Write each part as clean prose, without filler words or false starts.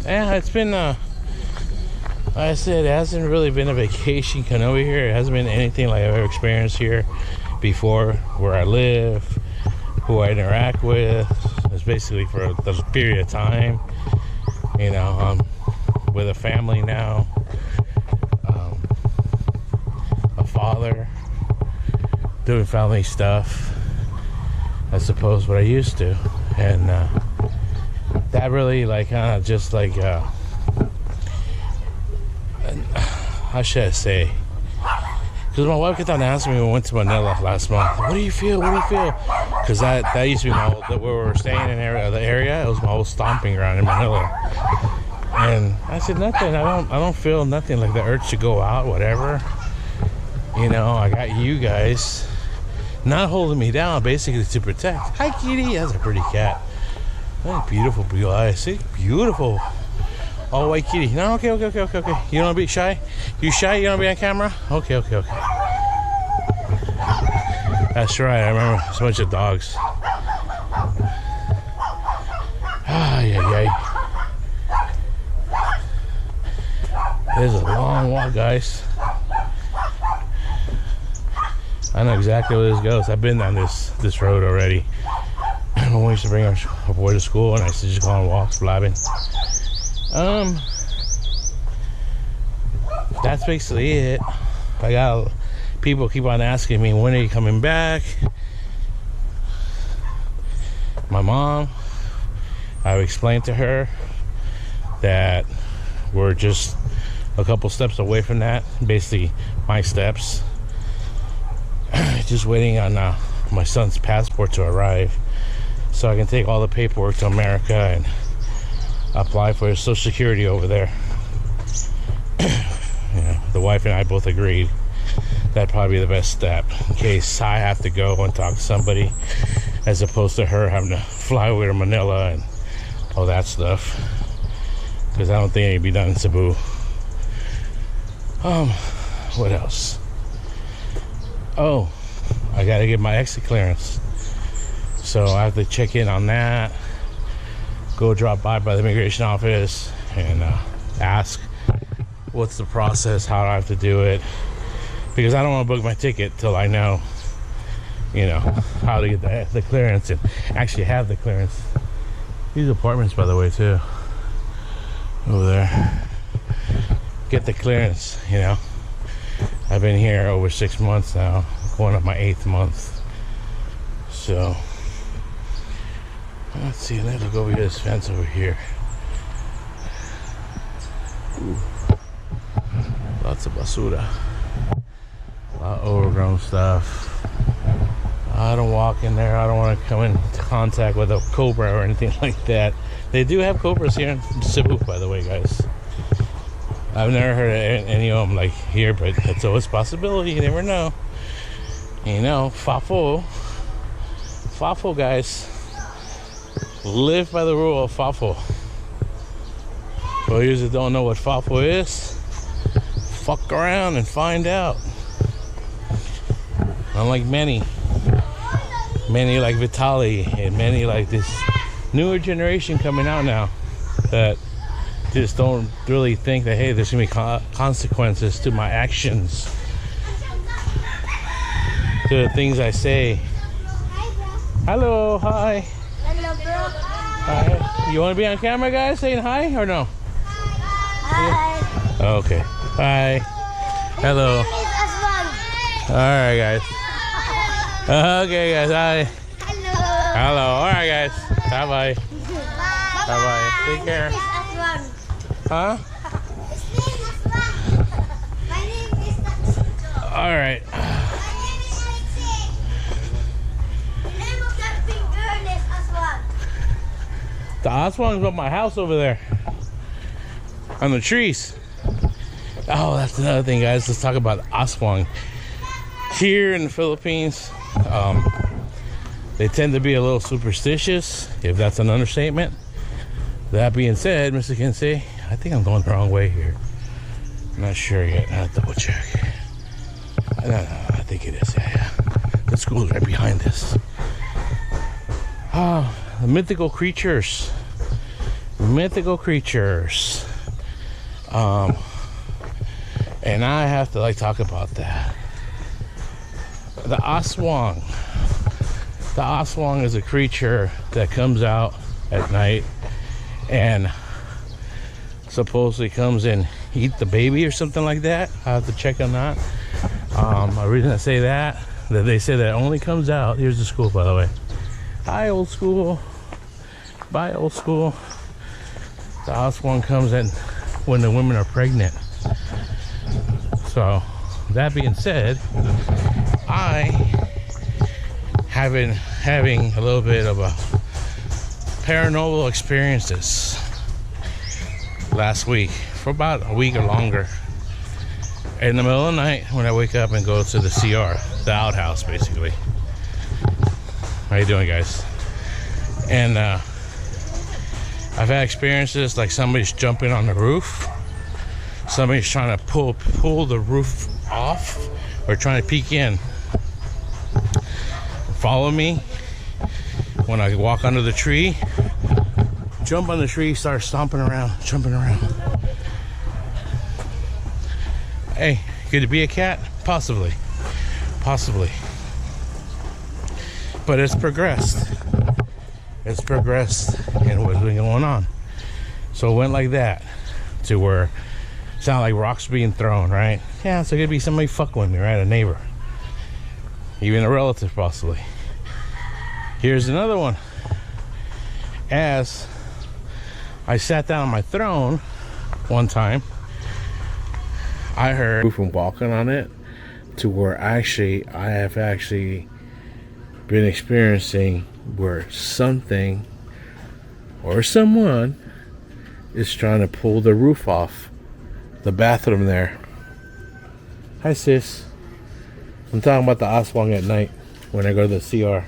Yeah, it's been like I said, it hasn't really been a vacation coming over here. It hasn't been anything like I've ever experienced here before. Where I live, who I interact with, it's basically for the period of time. You know, I'm with a family now, a father, doing family stuff as opposed to what I used to, and that really like kind of just like how should I say? Because my wife kept on asking me when we went to Manila last month, what do you feel? What do you feel? Because that used to be my old, where we were staying in the area. It was my old stomping ground in Manila. And I said nothing. I don't feel nothing like the urge to go out, whatever. You know, I got you guys not holding me down, basically to protect. Hi, kitty. That's a pretty cat. That's beautiful blue eyes. See, beautiful. All white kitty. No, okay. You don't want to be shy? You shy? You don't want to be on camera? Okay. That's right. I remember so much of dogs. Ay. There's a long walk, guys. I know exactly where this goes. I've been down this road already. When we used to bring our boy to school, and I used to just go on walks, blabbing. That's basically it. I got people keep on asking me, when are you coming back? My mom, I've explained to her that we're just a couple steps away from that. Basically, my steps. Just waiting on my son's passport to arrive, so I can take all the paperwork to America and apply for his Social Security over there. Yeah, the wife and I both agreed that'd probably be the best step in case I have to go and talk to somebody, as opposed to her having to fly over to Manila and all that stuff, because I don't think it'd be done in Cebu. What else? Oh, I gotta get my exit clearance, so I have to check in on that, go drop by the immigration office and ask what's the process, how do I have to do it, because I don't want to book my ticket till I know, you know, how to get the clearance and actually have the clearance. These apartments, by the way, too, over there, get the clearance. You know, I've been here over 6 months now, going up my 8th month. So let's see, let's go over this fence over here. Ooh. Lots of basura, a lot of overgrown stuff. I don't walk in there. I don't want to come in contact with a cobra or anything like that. They do have cobras here in Cebu, by the way, guys. I've never heard of any of them like here, but it's always a possibility. You never know. You know, FAFO, guys, live by the rule of FAFO. For those that don't know what FAFO is, fuck around and find out. Unlike many like Vitali and many like this newer generation coming out now that just don't really think that, hey, there's gonna be consequences to my actions, to the things I say. Hello, hi. Hello, bro. Hi. You want to be on camera, guys, saying hi or no? Hi. Okay. Hi. Hello. Aswang. Alright, guys. Okay, guys. Hi. Hello. Hello. Alright, guys. Bye-bye. Bye. Bye-bye. Take care. Aswang. Huh? My name is Aswang. Alright. My name is Alexei. The name of that big girl is Aswang. The Aswang's on my house over there. On the trees. Oh, that's another thing, guys. Let's talk about Aswang. Here in the Philippines, they tend to be a little superstitious, if that's an understatement. That being said, Mr. Kinsey, I think I'm going the wrong way here. I'm not sure yet. I'll double check. No, I think it is. Yeah. The school's right behind this. Oh, the mythical creatures mythical creatures. And I have to talk about that. The Aswang. The Aswang is a creature that comes out at night and supposedly comes and eat the baby or something like that. I have to check on that. The reason I say that they say that it only comes out. Here's the school, by the way. Hi, old school. Bye, old school. The Aswang comes in when the women are pregnant. So, that being said, I have been having a little bit of a paranormal experiences last week for about a week or longer. In the middle of the night, when I wake up and go to the CR, the outhouse, basically. How you doing, guys? And I've had experiences like somebody's jumping on the roof. Somebody's trying to pull the roof off or trying to peek in. Follow me when I walk under the tree. Jump on the tree, start stomping around, jumping around. Hey, could it be a cat? Possibly. Possibly. But it's progressed. It's progressed in what's been going on. So it went like that to where sound like rocks being thrown, right? Yeah, so it could be somebody fucking with me, right? A neighbor, even a relative, possibly. Here's another one. As I sat down on my throne one time, I heard from walking on it to where I have actually been experiencing where something or someone is trying to pull the roof off the bathroom there. Hi, sis. I'm talking about the Aswang at night when I go to the CR.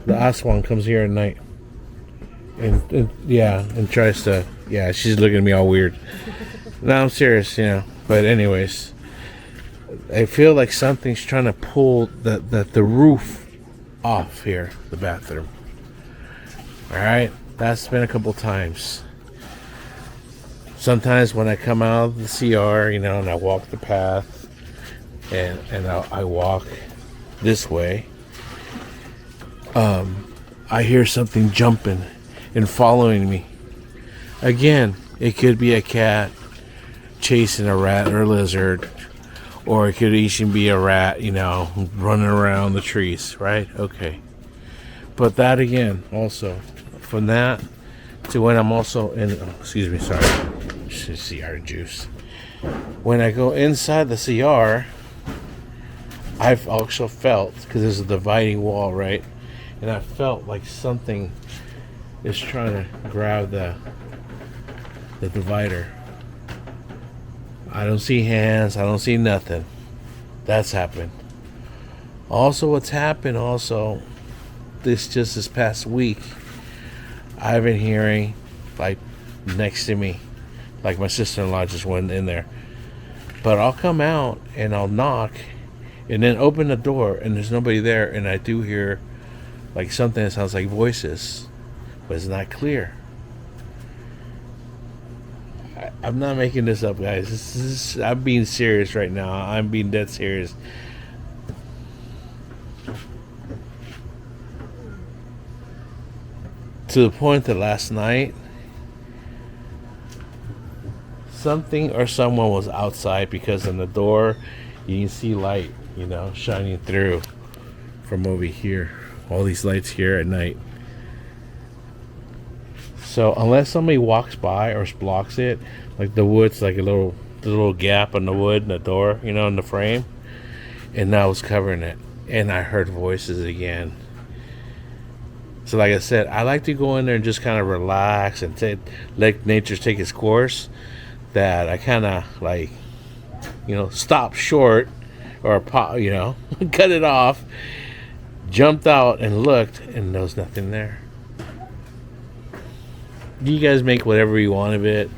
The Aswang comes here at night and tries to, she's looking at me all weird. No, I'm serious, But anyways, I feel like something's trying to pull the roof off here, the bathroom. Alright, that's been a couple times. Sometimes when I come out of the CR, and I walk the path, and I walk this way, I hear something jumping and following me. Again, it could be a cat chasing a rat or a lizard, or it could even be a rat, running around the trees, right? Okay. But that again, also, from that to when I'm also in, CR juice. When I go inside the CR, I've also felt, because there's a dividing wall, right? And I felt like something is trying to grab the divider. I don't see hands. I don't see nothing. That's happened. Also, what's happened also, this past week, I've been hearing, like, next to me, like my sister-in-law just went in there. But I'll come out and I'll knock and then open the door and there's nobody there, and I do hear like something that sounds like voices, but it's not clear. I'm not making this up, guys. I'm being serious right now. I'm being dead serious. To the point that last night, something or someone was outside, because on the door, you can see light, shining through from over here. All these lights here at night. So unless somebody walks by or blocks it, like the wood's like a little gap in the wood in the door, in the frame, and that was covering it, and I heard voices again. So like I said, I like to go in there and just kind of relax and let nature take its course. That I kind of stop short or cut it off, jumped out and looked, and there was nothing there. You guys make whatever you want of it.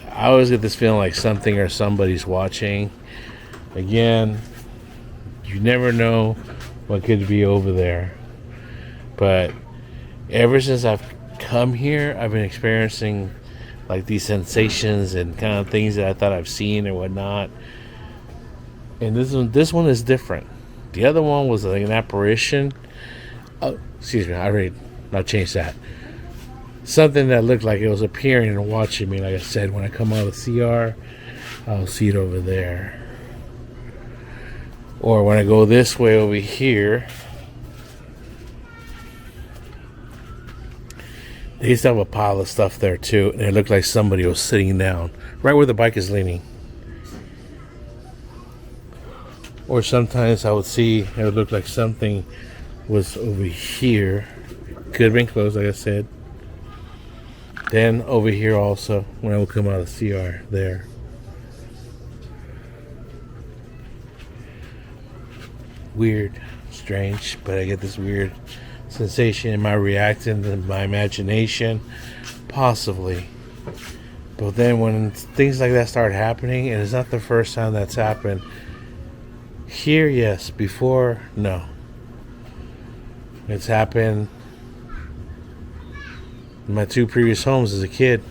I always get this feeling like something or somebody's watching. Again, you never know what could be over there. But ever since I've come here, I've been experiencing like these sensations and kind of things that I thought I've seen and whatnot. And this one is different. The other one was like an apparition. Oh, excuse me, I'll change that. Something that looked like it was appearing and watching me. Like I said, when I come out of the CR, I'll see it over there. Or when I go this way over here, they used to have a pile of stuff there too, and it looked like somebody was sitting down right where the bike is leaning. Or sometimes I would see it would look like something was over here. Could have been closed, like I said. Then over here also, when I would come out of the CR there. Weird, strange, but I get this weird sensation. Am I reacting to my imagination? Possibly. But then when things like that start happening, and it's not the first time that's happened. Here, yes. Before, no. It's happened in my 2 previous homes as a kid.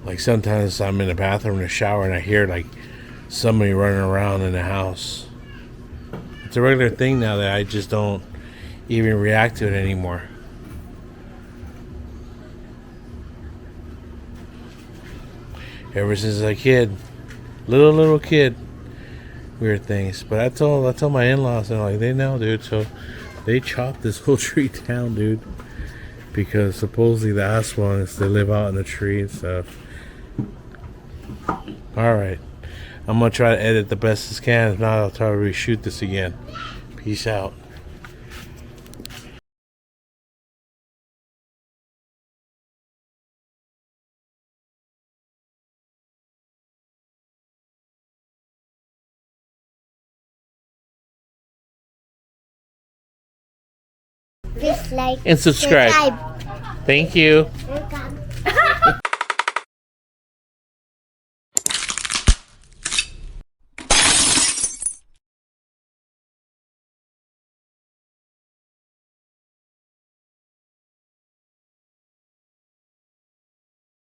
Like sometimes I'm in the bathroom in the shower and I hear like somebody running around in the house. It's a regular thing now that I just don't even react to it anymore. Ever since a kid, little kid, weird things. But I told my in-laws, and like they know, dude. So they chopped this whole tree down, dude, because supposedly the Aswangs, they live out in the tree and stuff. All right, I'm gonna try to edit the best as can. If not, I'll try to reshoot this again. Peace out. Dislike And subscribe. Thank you. Welcome.